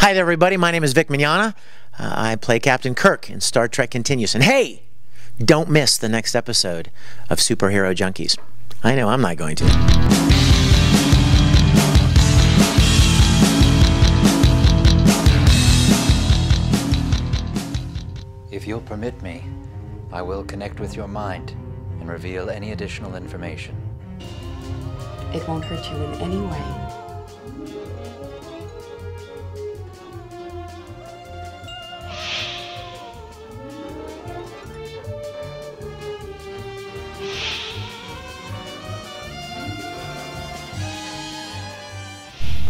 Hi there, everybody. My name is Vic Mignogna. I play Captain Kirk in Star Trek Continues. And hey, don't miss the next episode of Superhero Junkies. I know I'm not going to. If you'll permit me, I will connect with your mind and reveal any additional information. It won't hurt you in any way.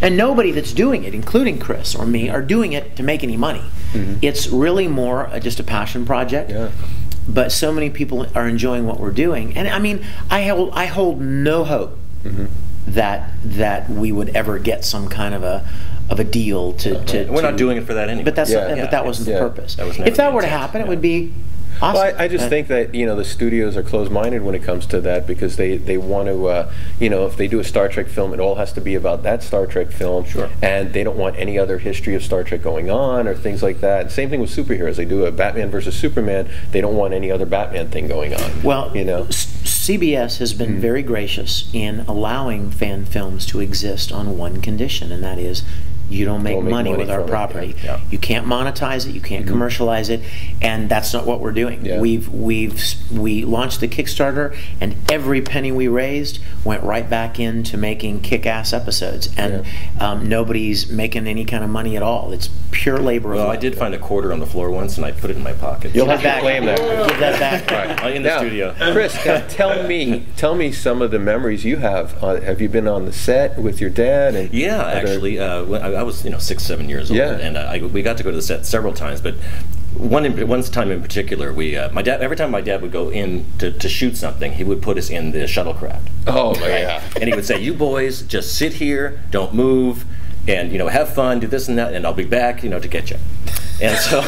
And nobody that's doing it, including Chris or me, are doing it to make any money. Mm-hmm. It's really more just a passion project. Yeah. But so many people are enjoying what we're doing, and I mean, I hold no hope that we would ever get some kind of a deal to. We're not doing it for that anyway. But that wasn't the purpose. If that were to happen, it would be awesome. Well, I just think that the studios are closed-minded when it comes to that, because they want to if they do a Star Trek film, it all has to be about that Star Trek film, and they don't want any other history of Star Trek going on or things like that. And same thing with superheroes. They do a Batman versus Superman. They don't want any other Batman thing going on. Well, CBS has been very gracious in allowing fan films to exist on one condition, and that is, you don't make money with our property. Yeah. You can't monetize it. You can't commercialize it, and that's not what we're doing. Yeah. We launched the Kickstarter, and every penny we raised went right back into making kick-ass episodes, and nobody's making any kind of money at all. It's pure labor. Well, I did find a quarter on the floor once, and I put it in my pocket. You'll have to claim that. Give that back. Right. In the studio. Chris, tell me some of the memories you have. Have you been on the set with your dad? And actually, I was 6, 7 years old, and we got to go to the set several times. But one time in particular, my dad, every time my dad would go in to shoot something, he would put us in the shuttlecraft. Oh my God! And he would say, "You boys, just sit here, don't move, and have fun, do this and that, and I'll be back, to get you." And so,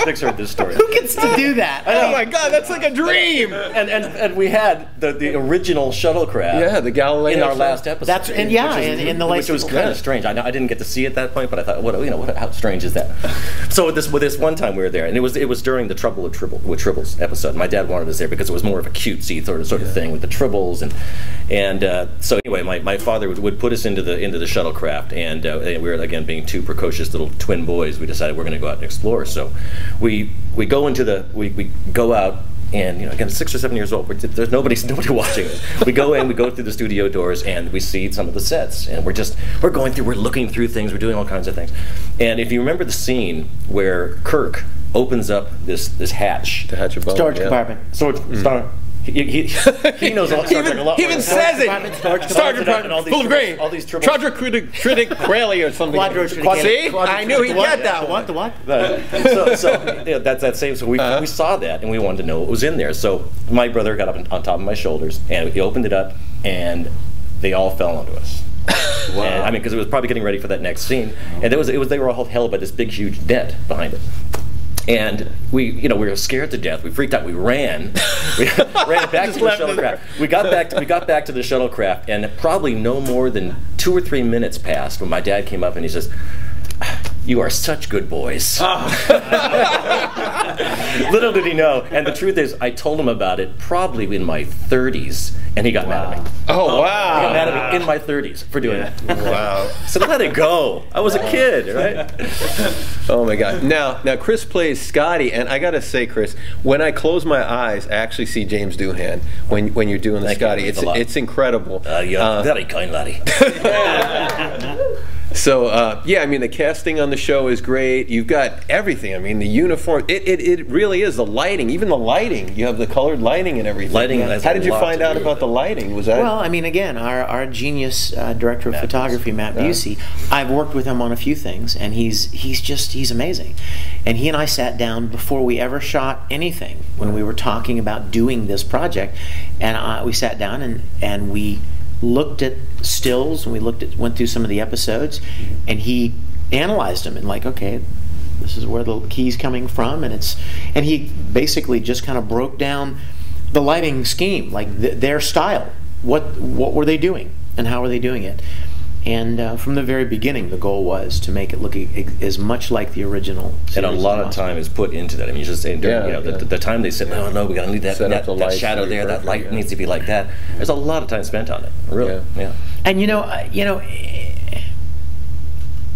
Vic's heard this story. Who gets to do that? Oh my God, that's like a dream! And we had the original shuttlecraft. Yeah, the Galileo in our last episode. In the latest, which was kind of strange. I didn't get to see it at that point, but I thought, how strange is that? So with this one time we were there, and it was during the Trouble with Tribbles episode. My dad wanted us there because it was more of a cutesy sort of thing with the Tribbles, and so anyway, my father would put us into the shuttlecraft, and we were, again, being two precocious little twin boys, we decided we're going to go out and explore. So we go out, and again, 6 or 7 years old, there's nobody watching us. We go in, we go through the studio doors, and we see some of the sets, and we're looking through things, we're doing all kinds of things. And if you remember the scene where Kirk opens up this hatch, the hatch above, storage compartment, he knows all Star Trek a lot. He even says it. Storage compartment full of grain. All these tribbles. Quadricritic Crowley or something. See, I knew he'd get that one. The what? So that's that same. So we saw that, and we wanted to know what was in there. So my brother got up on top of my shoulders, and he opened it up, and they all fell onto us. Wow. And, I mean, because it was probably getting ready for that next scene, and they were all held by this big, huge net behind it. And we were scared to death. We freaked out. We ran. We ran back to the shuttlecraft. We got back to the shuttlecraft, and probably no more than 2 or 3 minutes passed when my dad came up and he says, "You are such good boys." Little did he know. And the truth is, I told him about it probably in my 30s, and he got mad at me. Oh, wow. He got mad at me in my 30s for doing that. Wow. So let it go. I was a kid, right? Oh my God. Now Chris plays Scotty, and I gotta say, Chris, when I close my eyes, I actually see James Doohan when you're doing the Scotty. It's incredible. You're very kind, laddie. So I mean, the casting on the show is great. You've got everything. I mean, the uniform. It really is. The lighting, even the lighting. You have the colored lighting and everything. How did you find out about the lighting? Was that? Well, I mean, again, our genius director of photography, Matt Busey. I've worked with him on a few things, and he's amazing. And he and I sat down before we ever shot anything when we were talking about doing this project, and we sat down and we looked at stills, and we went through some of the episodes, and he analyzed them and okay, this is where the key's coming from, and he basically just kind of broke down the lighting scheme, like their style, what were they doing and how were they doing it. And from the very beginning, the goal was to make it look as much like the original series. And a lot of time is put into that. I mean, you just saying, the time they said, oh no, we got to need that shadow there, that light needs to be like that. There's a lot of time spent on it, really. Yeah. And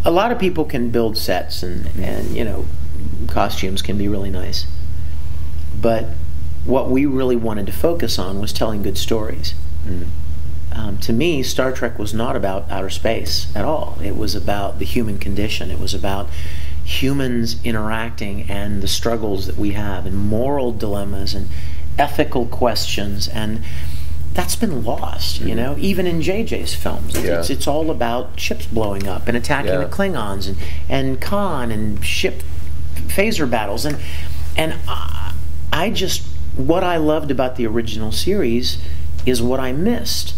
a lot of people can build sets, and costumes can be really nice. But what we really wanted to focus on was telling good stories. To me, Star Trek was not about outer space at all. It was about the human condition. It was about humans interacting and the struggles that we have, and moral dilemmas and ethical questions, and that's been lost, even in JJ's films. It's all about ships blowing up and attacking the Klingons, and Khan and ship phaser battles, and I just, what I loved about the original series is what I missed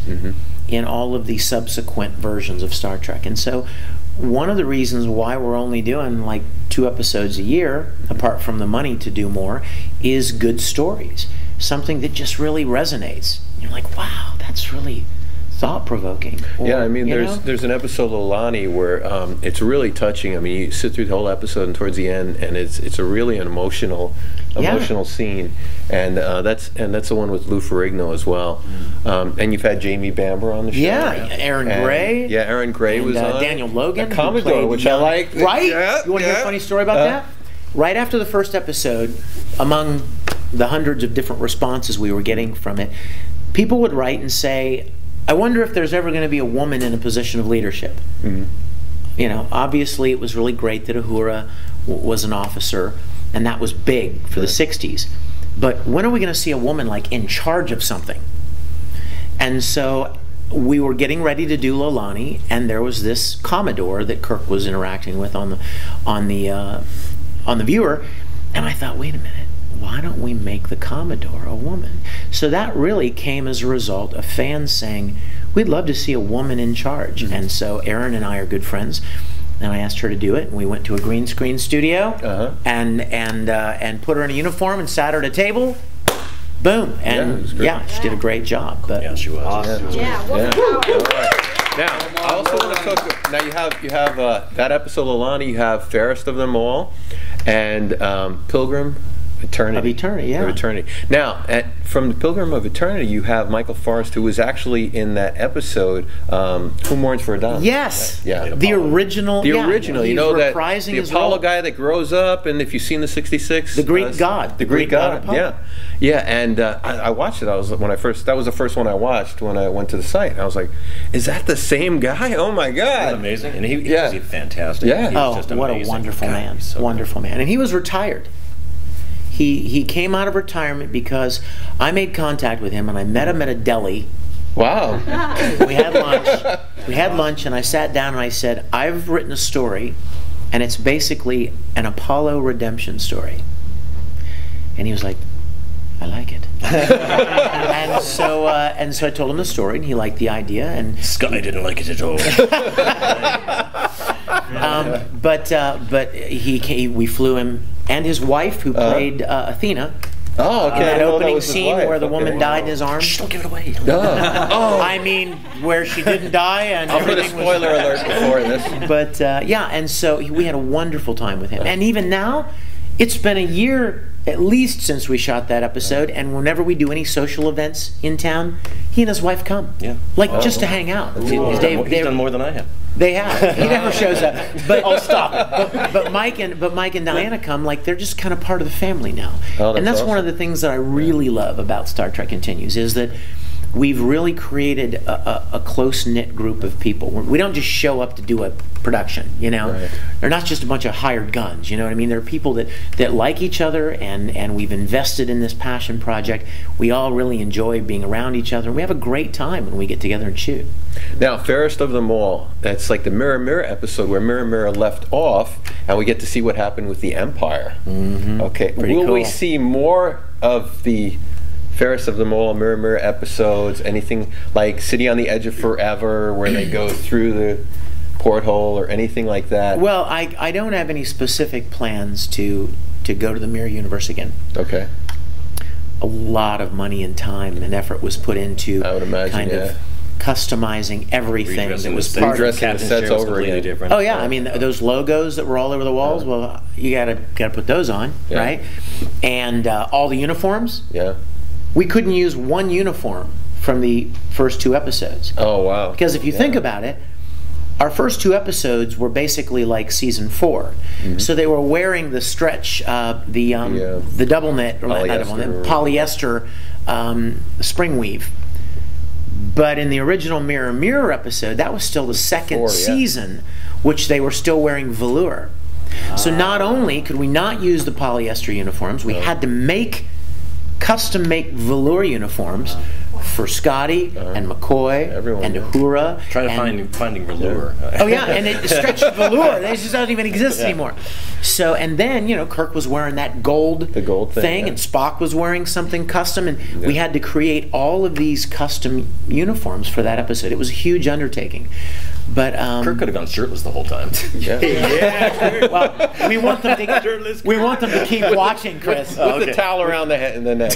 in all of the subsequent versions of Star Trek. And so one of the reasons why we're only doing like 2 episodes a year, apart from the money to do more, is good stories. Something that just really resonates. You're like, wow, that's really thought-provoking. Yeah, I mean, there's an episode of Lani where it's really touching. I mean, you sit through the whole episode, and towards the end, and it's a really an emotional scene, and that's the one with Lou Ferrigno as well. And you've had Jamie Bamber on the show. Yeah, Aaron Gray. Yeah, Aaron Gray was on. Daniel Logan, a Commodore, which I liked. Right? You want to hear a funny story about that? Right after the first episode, among the hundreds of different responses we were getting from it, people would write and say, I wonder if there's ever going to be a woman in a position of leadership. Obviously it was really great that Uhura was an officer, and that was big for the 60s. But when are we going to see a woman like in charge of something? And so we were getting ready to do Lolani, and there was this Commodore that Kirk was interacting with on the viewer, and I thought, wait a minute, why don't we make the Commodore a woman? So that really came as a result of fans saying, we'd love to see a woman in charge. And so Erin and I are good friends, and I asked her to do it, and we went to a green screen studio and put her in a uniform and sat her at a table. Boom. And she did a great job. But yeah, she was. Awesome. Now, I also want to talk. Now you have that episode of Lani. You have Fairest of Them All, and Pilgrim Eternity. Of Eternity. Now, from the Pilgrim of Eternity, you have Michael Forrest, who was actually in that episode, Who Mourns for a Dime. Yes. Yeah. The original. The original. You know that the Apollo role. guy that grows up, and if you've seen the '66, the Greek god. The Greek god. Yeah. And I watched it. That was the first one I watched when I went to the site. And I was like, is that the same guy? Oh my God! Amazing. And he was fantastic. Yeah. What a wonderful man. Wonderful man. And he was retired. He came out of retirement because I made contact with him, and I met him at a deli. Wow. We had lunch, and I sat down and I said, I've written a story, and it's basically an Apollo redemption story. And he was like, I like it. and so I told him the story, and he liked the idea. And Scotty didn't like it at all. But we flew him and his wife, who played Athena. Oh, okay. That opening scene where the woman died in his arms. Shh, don't give it away. I mean, where she didn't die, and I'll put a spoiler alert before this. But and so we had a wonderful time with him. And even now, it's been a year at least since we shot that episode, and whenever we do any social events in town, he and his wife come. Yeah. Just to hang out. He's done more than I have. They have. He never shows up. But I'll stop. But Mike and Diana come, like they're just kind of part of the family now. And that's awesome. One of the things that I really love about Star Trek Continues is that we've really created a close-knit group of people. We don't just show up to do a production, Right. They're not just a bunch of hired guns, you know what I mean? They're people that like each other, and we've invested in this passion project. We all really enjoy being around each other. We have a great time when we get together and shoot. Now, Fairest of Them All, that's like the Mirror Mirror episode where Mirror Mirror left off, and we get to see what happened with the Empire. Okay, will we see more of the Fairest of Them All, Mirror Mirror episodes, anything like City on the Edge of Forever, where they go through the porthole or anything like that? Well, I don't have any specific plans to go to the Mirror Universe again. Okay. A lot of money and time and effort was put into I would imagine, customizing everything that was the part of Redressing the Captain's sets chair was over completely again. different. Oh yeah, I mean those logos that were all over the walls. Well, you gotta put those on, Yeah. right? And all the uniforms. Yeah. We couldn't use one uniform from the first 2 episodes. Oh wow. Because if you think about it, our first 2 episodes were basically like season 4. So they were wearing the stretch, the double knit, or not double knit, polyester spring weave. But in the original Mirror Mirror episode, that was still the second season, which they were still wearing velour. So not only could we not use the polyester uniforms, we had to custom make velour uniforms for Scotty and McCoy and Uhura. Finding velour. Oh yeah, and it stretched velour. They just don't even exist anymore. So, and then, Kirk was wearing that gold thing, and Spock was wearing something custom, and we had to create all of these custom uniforms for that episode. It was a huge undertaking. But Kirk could have gone shirtless the whole time. Well, we want them to keep watching, Chris. With the towel around the head and the neck.